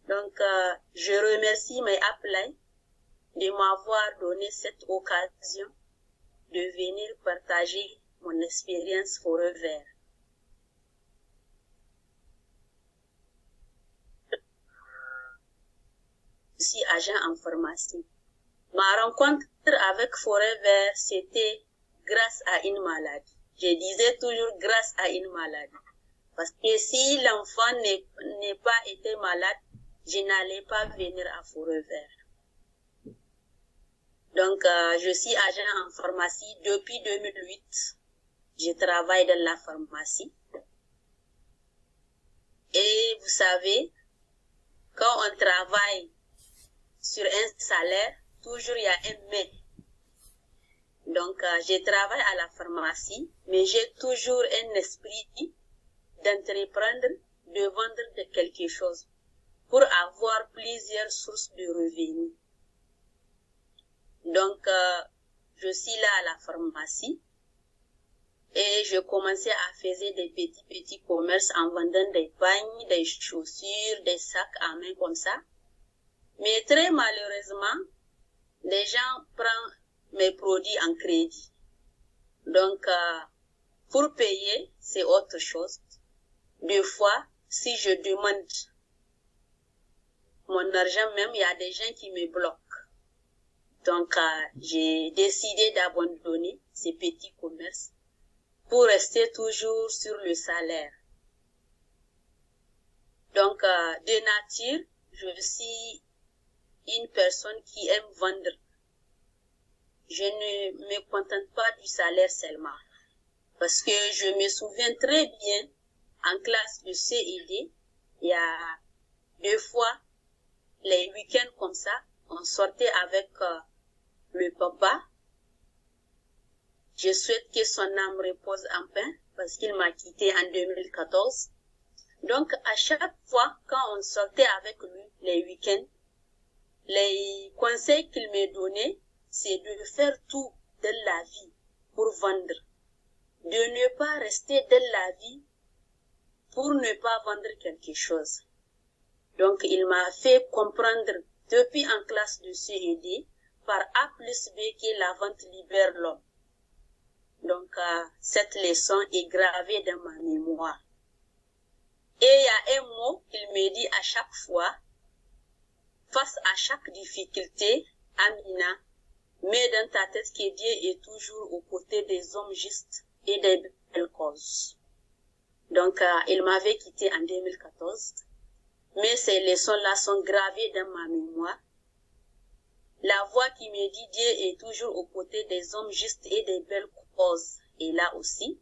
Donc, je remercie mes appelés de m'avoir donné cette occasion de venir partager mon expérience Forever. Je suis agent en pharmacie. Ma rencontre avec Forever, c'était grâce à une maladie. Je disais toujours grâce à une maladie. Parce que si l'enfant n'est pas été malade, je n'allais pas venir à Forever. Donc, je suis agent en pharmacie depuis 2008. Je travaille dans la pharmacie. Et vous savez, quand on travaille sur un salaire, toujours il y a un mais. Donc, je travaille à la pharmacie, mais j'ai toujours un esprit d'entreprendre, de vendre quelque chose pour avoir plusieurs sources de revenus. Donc, je suis là à la pharmacie et je commençais à faire des petits commerces en vendant des pagnes, des chaussures, des sacs à main comme ça. Mais très malheureusement, les gens prennent mes produits en crédit. Donc, pour payer, c'est autre chose. Deux fois, si je demande mon argent même, il y a des gens qui me bloquent. Donc, j'ai décidé d'abandonner ces petits commerces pour rester toujours sur le salaire. Donc, de nature, je suis une personne qui aime vendre. Je ne me contente pas du salaire seulement. Parce que je me souviens très bien, en classe de CED, il y a 2 fois, les week-ends comme ça, on sortait avec le papa. Je souhaite que son âme repose en paix parce qu'il m'a quitté en 2014. Donc, à chaque fois, quand on sortait avec lui les week-ends, les conseils qu'il me donnait, c'est de faire tout dans la vie pour vendre. De ne pas rester dans la vie pour ne pas vendre quelque chose. Donc, il m'a fait comprendre depuis en classe de CED par A plus B que la vente libère l'homme. Donc, cette leçon est gravée dans ma mémoire. Et il y a un mot qu'il me dit à chaque fois, face à chaque difficulté, Amina, mets dans ta tête que Dieu est toujours aux côtés des hommes justes et des belles causes. Donc, il m'avait quitté en 2014. Mais ces leçons-là sont gravées dans ma mémoire. La voix qui me dit Dieu est toujours aux côtés des hommes justes et des belles causes est là aussi.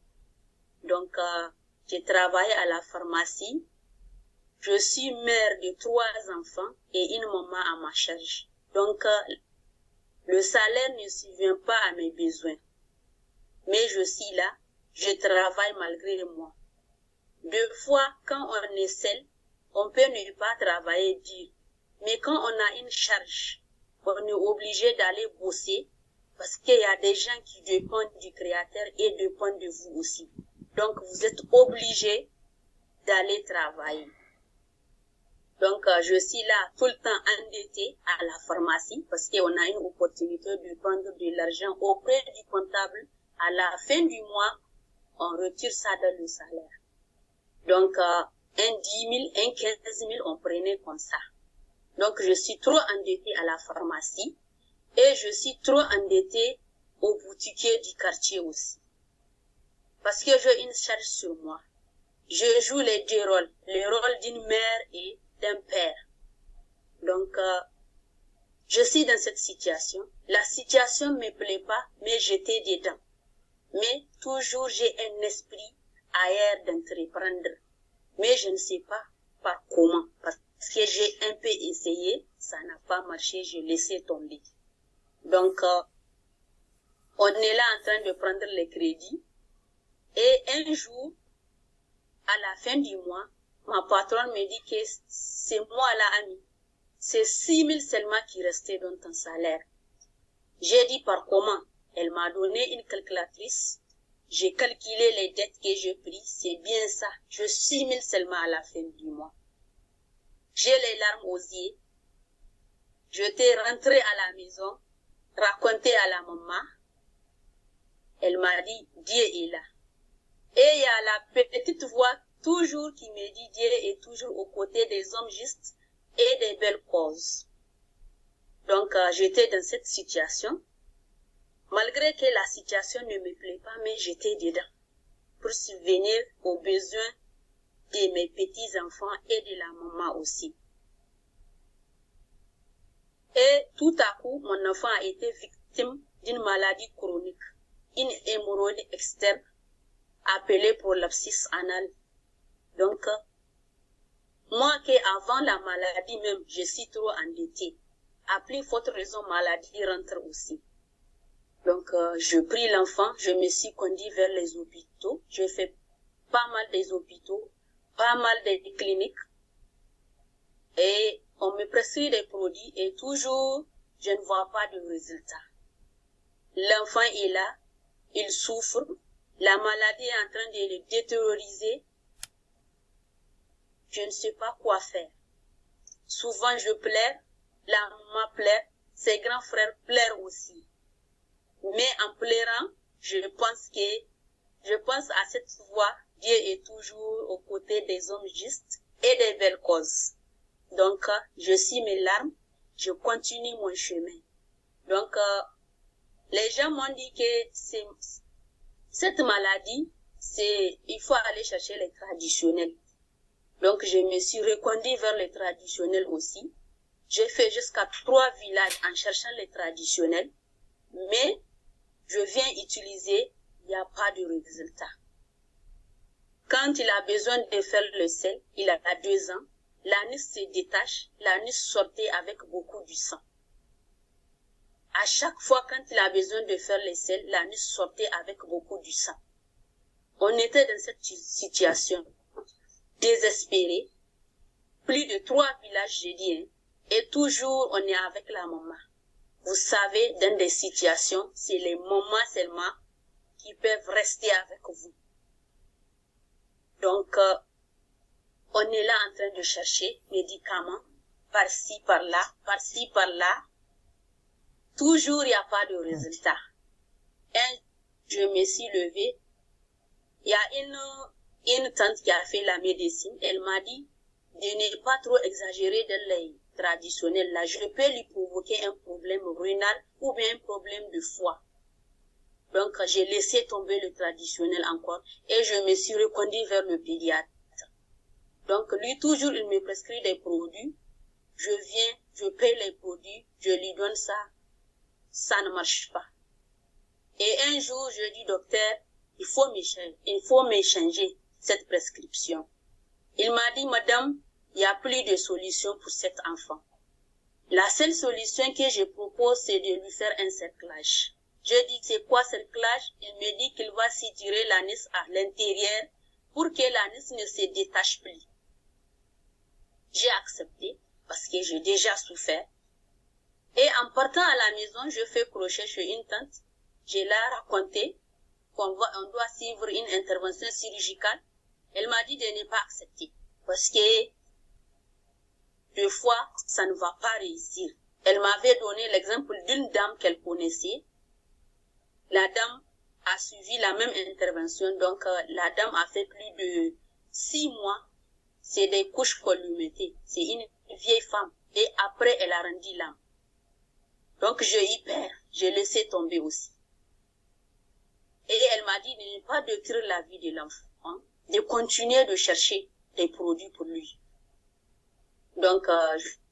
Donc, j'ai travaillé à la pharmacie. Je suis mère de 3 enfants et une maman à ma charge. Donc, le salaire ne subvient pas à mes besoins. Mais je suis là, je travaille malgré moi. 2 fois, quand on est seul, on peut ne pas travailler dur. Mais quand on a une charge, on est obligé d'aller bosser parce qu'il y a des gens qui dépendent du Créateur et dépendent de vous aussi. Donc, vous êtes obligé d'aller travailler. Donc, je suis là tout le temps endettée à la pharmacie parce qu'on a une opportunité de prendre de l'argent auprès du comptable. À la fin du mois, on retire ça dans le salaire. Donc, un 10 000, un 15 000, on prenait comme ça. Donc, je suis trop endettée à la pharmacie et je suis trop endettée au boutiquier du quartier aussi. Parce que j'ai une charge sur moi. Je joue les 2 rôles, le rôle d'une mère et d'un père. Donc, je suis dans cette situation. La situation ne me plaît pas, mais j'étais dedans. Mais toujours j'ai un esprit ailleurs d'entreprendre. Mais je ne sais pas par comment. Parce que j'ai un peu essayé, ça n'a pas marché, j'ai laissé tomber. Donc, on est là en train de prendre les crédits. Et un jour, à la fin du mois, ma patronne me dit que c'est moi la amie. C'est 6 000 seulement qui restait dans ton salaire. J'ai dit par comment? Elle m'a donné une calculatrice. J'ai calculé les dettes que j'ai prises. C'est bien ça. Je 6 000 seulement à la fin du mois. J'ai les larmes aux yeux. J'étais rentrée à la maison, raconté à la maman. Elle m'a dit, Dieu est là. Et il y a la petite voix toujours qui me dit, Dieu est toujours aux côtés des hommes justes et des belles causes. Donc, j'étais dans cette situation. Malgré que la situation ne me plaît pas, mais j'étais dedans pour subvenir aux besoins de mes petits-enfants et de la maman aussi. Et tout à coup, mon enfant a été victime d'une maladie chronique, une hémorroïde externe appelée prolapsus anal. Donc, moi qui avant la maladie même, je suis trop endettée. À plus forte raison, maladie rentre aussi. Donc, je pris l'enfant, je me suis conduit vers les hôpitaux. J'ai fait pas mal des hôpitaux, pas mal des cliniques. Et on me prescrit des produits et toujours, je ne vois pas de résultat. L'enfant est là, il souffre, la maladie est en train de le détérioriser. Je ne sais pas quoi faire. Souvent, je pleure, la maman pleure, ses grands frères pleurent aussi. Mais en pleurant, je pense à cette voix, Dieu est toujours aux côtés des hommes justes et des belles causes. Donc, je suis mes larmes, je continue mon chemin. Donc, les gens m'ont dit que cette maladie, il faut aller chercher les traditionnels. Donc, je me suis reconduit vers les traditionnels aussi. J'ai fait jusqu'à 3 villages en cherchant les traditionnels. Mais, je viens utiliser, il n'y a pas de résultat. Quand il a besoin de faire le sel, il a 2 ans, l'anis se détache, l'anis sortait avec beaucoup du sang. À chaque fois quand il a besoin de faire le sel, l'anis sortait avec beaucoup du sang. On était dans cette situation, désespérés, plus de 3 villages, j'ai dit, hein, et toujours on est avec la maman. Vous savez, dans des situations, c'est les mamans seulement qui peuvent rester avec vous. Donc, on est là en train de chercher médicaments, par-ci, par-là, par-ci, par-là. Toujours, il n'y a pas de résultat. Et je me suis levée. Il y a une tante qui a fait la médecine. Elle m'a dit de ne pas trop exagérer dans les traditionnels. Là, je peux lui provoquer un problème rénal ou bien un problème de foie. Donc, j'ai laissé tomber le traditionnel encore et je me suis reconduite vers le pédiatre. Donc, lui, toujours, il me prescrit des produits. Je viens, je paye les produits, je lui donne ça. Ça ne marche pas. Et un jour, je dis, docteur, il faut m'échanger cette prescription. Il m'a dit, madame, il n'y a plus de solution pour cet enfant. La seule solution que je propose, c'est de lui faire un cerclage. Je dis, c'est quoi cerclage? Il me dit qu'il va s'y tirer l'anis à l'intérieur pour que l'anis ne se détache plus. J'ai accepté parce que j'ai déjà souffert. Et en partant à la maison, je fais crochet chez une tante. Je l'ai raconté qu'on doit suivre une intervention chirurgicale. Elle m'a dit de ne pas accepter parce que deux fois, ça ne va pas réussir. Elle m'avait donné l'exemple d'une dame qu'elle connaissait. La dame a suivi la même intervention, donc la dame a fait plus de 6 mois. C'est des couches qu'on lui mettait. C'est une vieille femme. Et après, elle a rendu l'âme. Donc, j'ai eu peur. J'ai laissé tomber aussi. Et elle m'a dit de ne pas détruire la vie de l'enfant, de continuer de chercher des produits pour lui. Donc,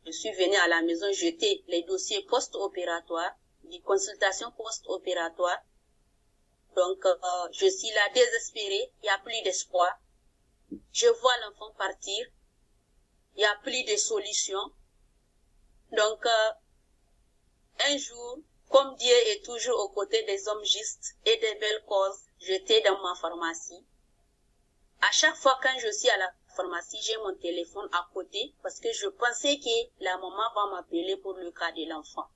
je suis venue à la maison jeter les dossiers post-opératoires, des consultations post-opératoires. Donc, je suis là désespérée, il n'y a plus d'espoir. Je vois l'enfant partir, il n'y a plus de solution. Donc, un jour, comme Dieu est toujours aux côtés des hommes justes et des belles causes, j'étais dans ma pharmacie. À chaque fois quand je suis à la pharmacie, j'ai mon téléphone à côté parce que je pensais que la maman va m'appeler pour le cas de l'enfant.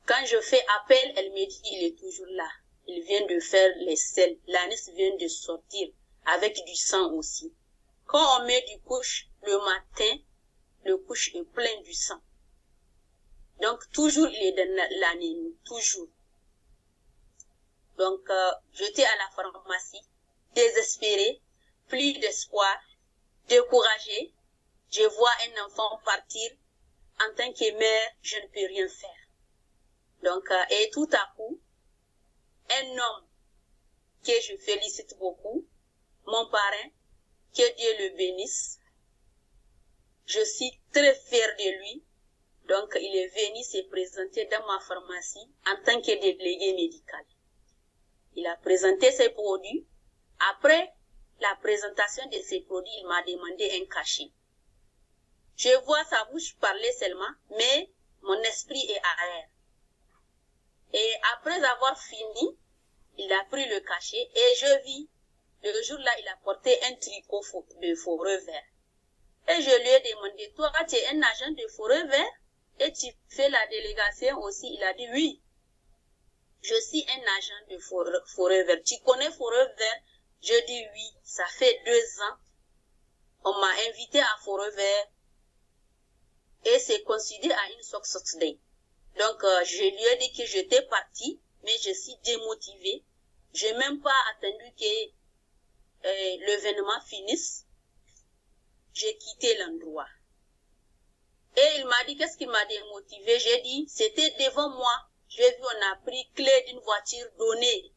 Quand je fais appel, elle me dit il est toujours là. Il vient de faire les selles. L'anis vient de sortir avec du sang aussi. Quand on met du couche le matin, couche est plein du sang. Donc, toujours, il est dans l'anémie, toujours. Donc, j'étais à la pharmacie, désespérée, plus d'espoir, découragée. Je vois un enfant partir. En tant que mère, je ne peux rien faire. Donc, et tout à coup, un homme que je félicite beaucoup, mon parrain, que Dieu le bénisse. Je suis très fière de lui. Donc, il est venu se présenter dans ma pharmacie en tant que délégué médical. Il a présenté ses produits. Après la présentation de ses produits, il m'a demandé un cachet. Je vois sa bouche parler seulement, mais mon esprit est ailleurs. Et après avoir fini, il a pris le cachet et je vis, le jour-là, il a porté un tricot de forêt vert. Et je lui ai demandé, toi, tu es un agent de forêt vert et tu fais la délégation aussi? Il a dit oui. Je suis un agent de forêt vert. Tu connais forêt vert? Je dis oui. Ça fait 2 ans. On m'a invité à forêt vert et c'est considéré à une success day. Donc, je lui ai dit que j'étais partie, mais je suis démotivée. Je n'ai même pas attendu que l'événement finisse. J'ai quitté l'endroit. Et il m'a dit, qu'est-ce qui m'a démotivée? J'ai dit, c'était devant moi. J'ai vu, on a pris clé d'une voiture donnée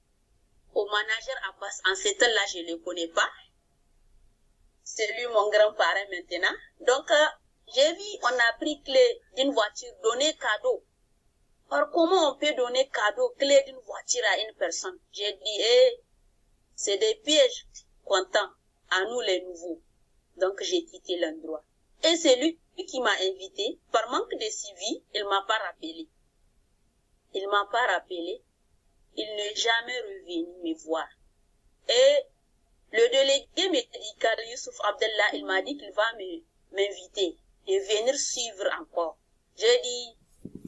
au manager Abbas. En ce temps-là, je ne le connais pas. C'est lui mon grand-parent maintenant. Donc, j'ai vu, on a pris clé d'une voiture donnée cadeau. Or, comment on peut donner cadeau, clé d'une voiture à une personne? J'ai dit, c'est des pièges comptant à nous les nouveaux. Donc, j'ai quitté l'endroit. Et c'est lui qui m'a invité. Par manque de suivi, il m'a pas rappelé. Il m'a pas rappelé. Il n'est jamais revenu me voir. Et le délégué médical Youssouf Abdallah, il m'a dit qu'il va m'inviter et venir suivre encore. J'ai dit,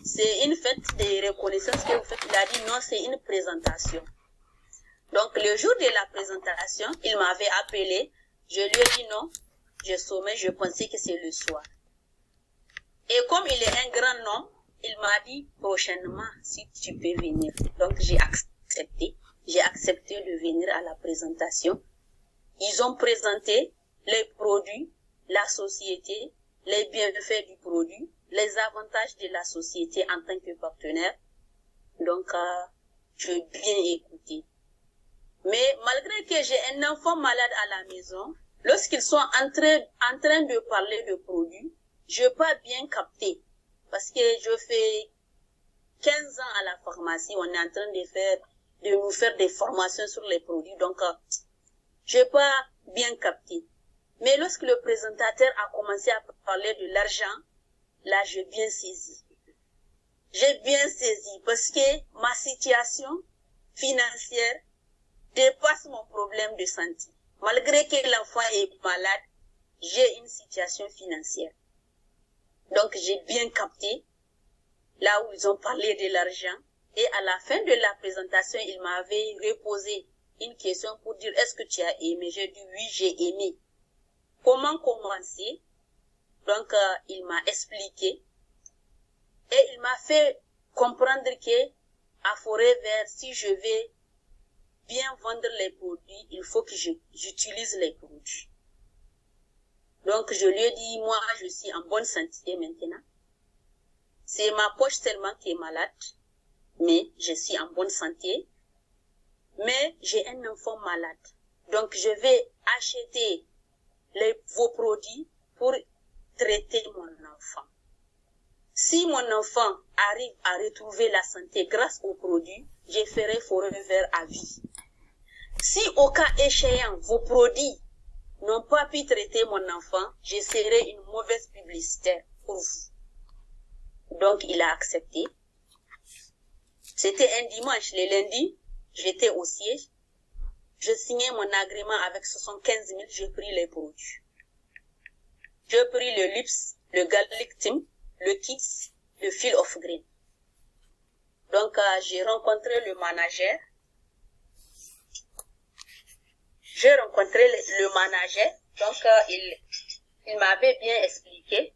c'est une fête de reconnaissance que vous faites. Il a dit non, c'est une présentation. Donc, le jour de la présentation, il m'avait appelé. Je lui ai dit non, je sommais, je pensais que c'est le soir. Et comme il est un grand homme, il m'a dit prochainement si tu peux venir. Donc, j'ai accepté. J'ai accepté de venir à la présentation. Ils ont présenté les produits, la société, les bienfaits du produit, les avantages de la société en tant que partenaire. Donc, j'ai bien écouté. Mais malgré que j'ai un enfant malade à la maison, lorsqu'ils sont en train de parler de produits, je n'ai pas bien capté. Parce que je fais 15 ans à la pharmacie, on est en train de nous faire des formations sur les produits. Donc, je n'ai pas bien capté. Mais lorsque le présentateur a commencé à parler de l'argent, là, j'ai bien saisi. J'ai bien saisi parce que ma situation financière dépasse mon problème de santé. Malgré que l'enfant est malade, j'ai une situation financière. Donc, j'ai bien capté là où ils ont parlé de l'argent. Et à la fin de la présentation, il m'avait reposé une question pour dire, est-ce que tu as aimé? J'ai dit, oui, j'ai aimé. Comment commencer? Donc, il m'a expliqué. Et il m'a fait comprendre que à Forêt Vert, si je vais bien vendre les produits, il faut que j'utilise les produits. Donc, je lui ai dit, moi, je suis en bonne santé maintenant. C'est ma poche seulement qui est malade, mais je suis en bonne santé. Mais j'ai un enfant malade. Donc, je vais acheter vos produits pour traiter mon enfant. Si mon enfant arrive à retrouver la santé grâce aux produits, je ferai Forêt Vert à vie. Si au cas échéant, vos produits n'ont pas pu traiter mon enfant, je serai une mauvaise publicitaire pour vous. Donc, il a accepté. C'était un dimanche. Le lundi, j'étais au siège. Je signais mon agrément avec 75 000, j'ai pris les produits. J'ai pris le Lips, le Garlic Team, le Kids, le Field of Green. Donc, j'ai rencontré le manager. J'ai rencontré le manager. Donc, il m'avait bien expliqué